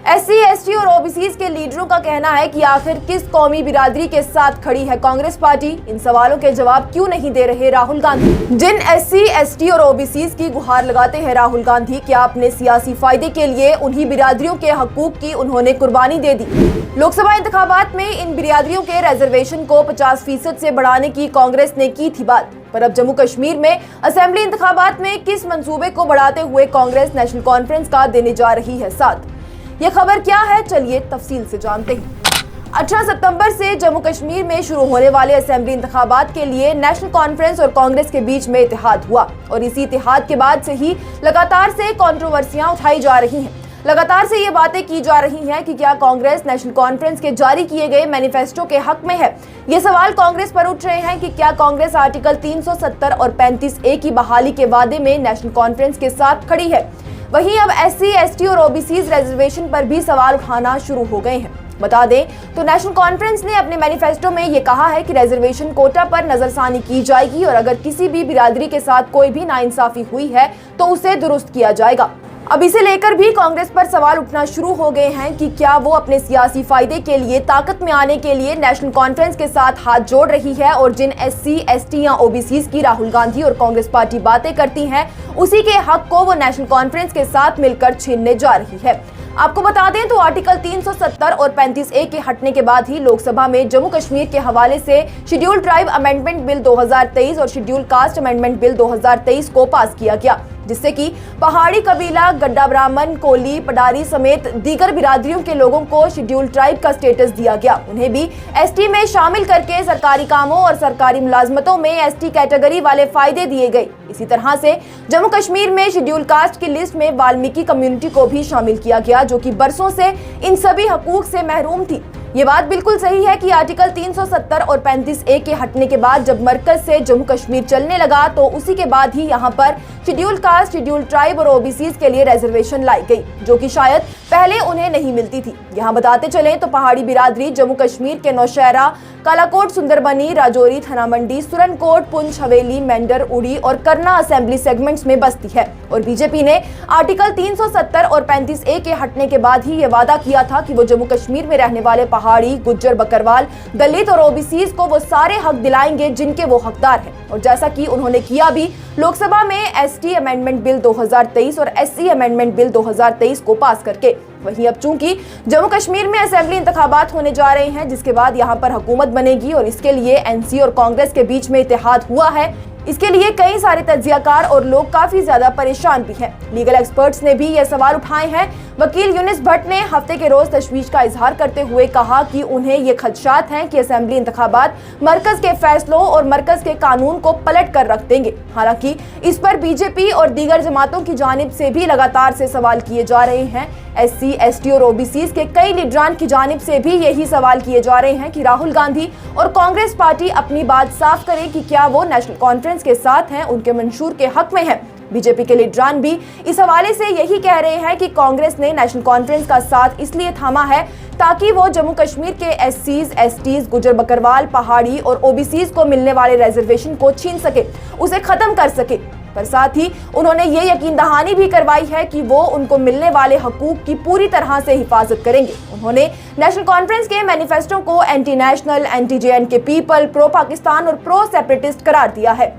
SC, ST और OBCs के लीडरों का कहना है कि आखिर किस कौमी बिरादरी के साथ खड़ी है कांग्रेस पार्टी। इन सवालों के जवाब क्यों नहीं दे रहे राहुल गांधी। जिन SC, ST और OBCs की गुहार लगाते हैं राहुल गांधी, क्या अपने सियासी फायदे के लिए उन्हीं बिरादरियों के हकूक की उन्होंने कुर्बानी दे दी। लोकसभा इंतखाबात में इन बिरादरियों के रिजर्वेशन को 50% से बढ़ाने की कांग्रेस ने की थी बात, पर अब जम्मू कश्मीर में असेंबली इंतखाबात में किस मंसूबे को बढ़ाते हुए कांग्रेस नेशनल कॉन्फ्रेंस का देने जा रही है साथ। ये खबर क्या है, चलिए तफसील से जानते हैं। 18 सितंबर से जम्मू कश्मीर में शुरू होने वाले असेंबली इंतखाबात के लिए नेशनल कॉन्फ्रेंस और कांग्रेस के बीच में इत्तेहाद हुआ और इसी इत्तेहाद के बाद से ही लगातार से कंट्रोवर्सियां उठाई जा रही हैं। लगातार से ये बातें की जा रही हैं कि क्या कांग्रेस नेशनल कॉन्फ्रेंस के जारी किए गए मैनिफेस्टो के हक में है। ये सवाल कांग्रेस पर उठ रहे हैं कि क्या कांग्रेस आर्टिकल 370 और 35A की बहाली के वादे में नेशनल कॉन्फ्रेंस के साथ खड़ी है। वहीं अब SC, ST और OBCs रिजर्वेशन पर भी सवाल उठाना शुरू हो गए हैं। बता दें तो नेशनल कॉन्फ्रेंस ने अपने मैनिफेस्टो में ये कहा है कि रिजर्वेशन कोटा पर नजरसानी की जाएगी और अगर किसी भी बिरादरी के साथ कोई भी नाइंसाफी हुई है तो उसे दुरुस्त किया जाएगा। अब इसे लेकर भी कांग्रेस पर सवाल उठना शुरू हो गए हैं कि क्या वो अपने सियासी फायदे के लिए ताकत में आने के लिए नेशनल कॉन्फ्रेंस के साथ हाथ जोड़ रही है और जिन SC, ST या OBCs की राहुल गांधी और कांग्रेस पार्टी बातें करती हैं, उसी के हक को वो नेशनल कॉन्फ्रेंस के साथ मिलकर छीनने जा रही है। आपको बता दें तो आर्टिकल 370 और 35A के हटने के बाद ही लोकसभा में जम्मू कश्मीर के हवाले से शेड्यूल ट्राइब अमेंडमेंट बिल 2023 और शेड्यूल कास्ट अमेंडमेंट बिल 2023 को पास किया गया, जिससे कि पहाड़ी कबीला, गड्ढा ब्राह्मण, कोली, पडारी समेत दीगर बिरादरियों के लोगों को शेड्यूल ट्राइब का स्टेटस दिया गया। उन्हें भी ST में शामिल करके सरकारी कामों और सरकारी मुलाजमतों में ST कैटेगरी वाले फायदे दिए गए। इसी तरह से जम्मू कश्मीर में शेड्यूल कास्ट की लिस्ट में वाल्मीकि कम्युनिटी को भी शामिल किया गया, जो कि बरसों से इन सभी हकूक से महरूम थी। ये बात बिल्कुल सही है कि आर्टिकल 370 और 35A के हटने के बाद जब मरकज से जम्मू कश्मीर चलने लगा तो उसी के बाद ही यहाँ पर शेड्यूल कास्ट, शेड्यूल ट्राइब और OBCs के लिए रिजर्वेशन लाई गई, जो कि शायद पहले उन्हें नहीं मिलती थी। यहाँ बताते चलें तो पहाड़ी बिरादरी जम्मू कश्मीर के नौशहरा, कालाकोट, सुंदरबनी, राजौरी, थाना मंडी, सुरनकोट, पुंछ, हवेली, मेंढर, उड़ी और करना असेंबली सेगमेंट्स में बसती है और बीजेपी ने आर्टिकल 370 और 35A के हटने के बाद ही ये वादा किया था कि वो जम्मू कश्मीर में रहने वाले पहाड़ी, गुज्जर, बकरवाल, दलित और OBCs को वो सारे हक दिलाएंगे जिनके वो हकदार हैं। और जैसा कि उन्होंने किया भी, लोकसभा में ST अमेंडमेंट बिल 2023 और SC अमेंडमेंट बिल 2023 को पास करके। वहीं अब चूंकि जम्मू कश्मीर में असेंबली इंतखाबात होने जा रहे हैं, जिसके बाद यहां पर हुकूमत बनेगी और इसके लिए NC और कांग्रेस के बीच में इत्तेहाद हुआ है, इसके लिए कई सारे तज्जियाकार और लोग काफी ज्यादा परेशान भी हैं। लीगल एक्सपर्ट्स ने भी ये सवाल उठाए हैं। वकील यूनिस भट्ट ने हफ्ते के रोज तशवीश का इजहार करते हुए कहा कि उन्हें ये खदशात हैं कि असेंबली इंतखाबात मरकज के फैसलों और मरकज के कानून को पलट कर रख देंगे। हालांकि इस पर बीजेपी और दीगर जमातों की जानिब से भी लगातार से सवाल किए जा रहे हैं। SC, ST और OBCs के कई लीडरान की जानिब से भी यही सवाल किए जा रहे हैं कि राहुल गांधी और कांग्रेस पार्टी अपनी बात साफ करें कि क्या वो नेशनल कॉन्फ्रेंस के साथ हैं, उनके मंशूर के हक में है। बीजेपी के लीडरान भी इस हवाले से यही कह रहे हैं कि कांग्रेस ने नेशनल कॉन्फ्रेंस का साथ इसलिए थामा है ताकि वो जम्मू कश्मीर के SCs, STs, गुजर, बकरवाल, पहाड़ी और OBCs को मिलने वाले रिजर्वेशन को छीन सके, उसे खत्म कर सके। पर साथ ही उन्होंने ये यकीन दहानी भी करवाई है कि वो उनको मिलने वाले हकूक की पूरी तरह से हिफाजत करेंगे। उन्होंने नेशनल कॉन्फ्रेंस के मैनिफेस्टो को anti national, anti JNK people, pro Pakistan और प्रो सेपरेटिस्ट करार दिया है।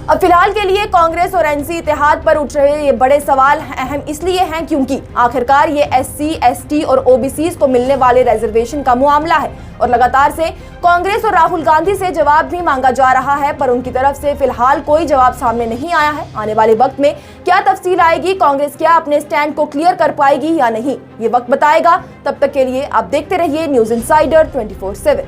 अब फिलहाल के लिए कांग्रेस और NC इत्तेहाद पर उठ रहे ये बड़े सवाल अहम इसलिए हैं क्योंकि आखिरकार ये SC, ST और OBCs को मिलने वाले रिजर्वेशन का मामला है और लगातार से कांग्रेस और राहुल गांधी से जवाब भी मांगा जा रहा है, पर उनकी तरफ से फिलहाल कोई जवाब सामने नहीं आया है। आने वाले वक्त में क्या तफसील आएगी, कांग्रेस क्या अपने स्टैंड को क्लियर कर पाएगी या नहीं, ये वक्त बताएगा। तब तक के लिए आप देखते रहिए न्यूज़ इंसाइडर 24/7।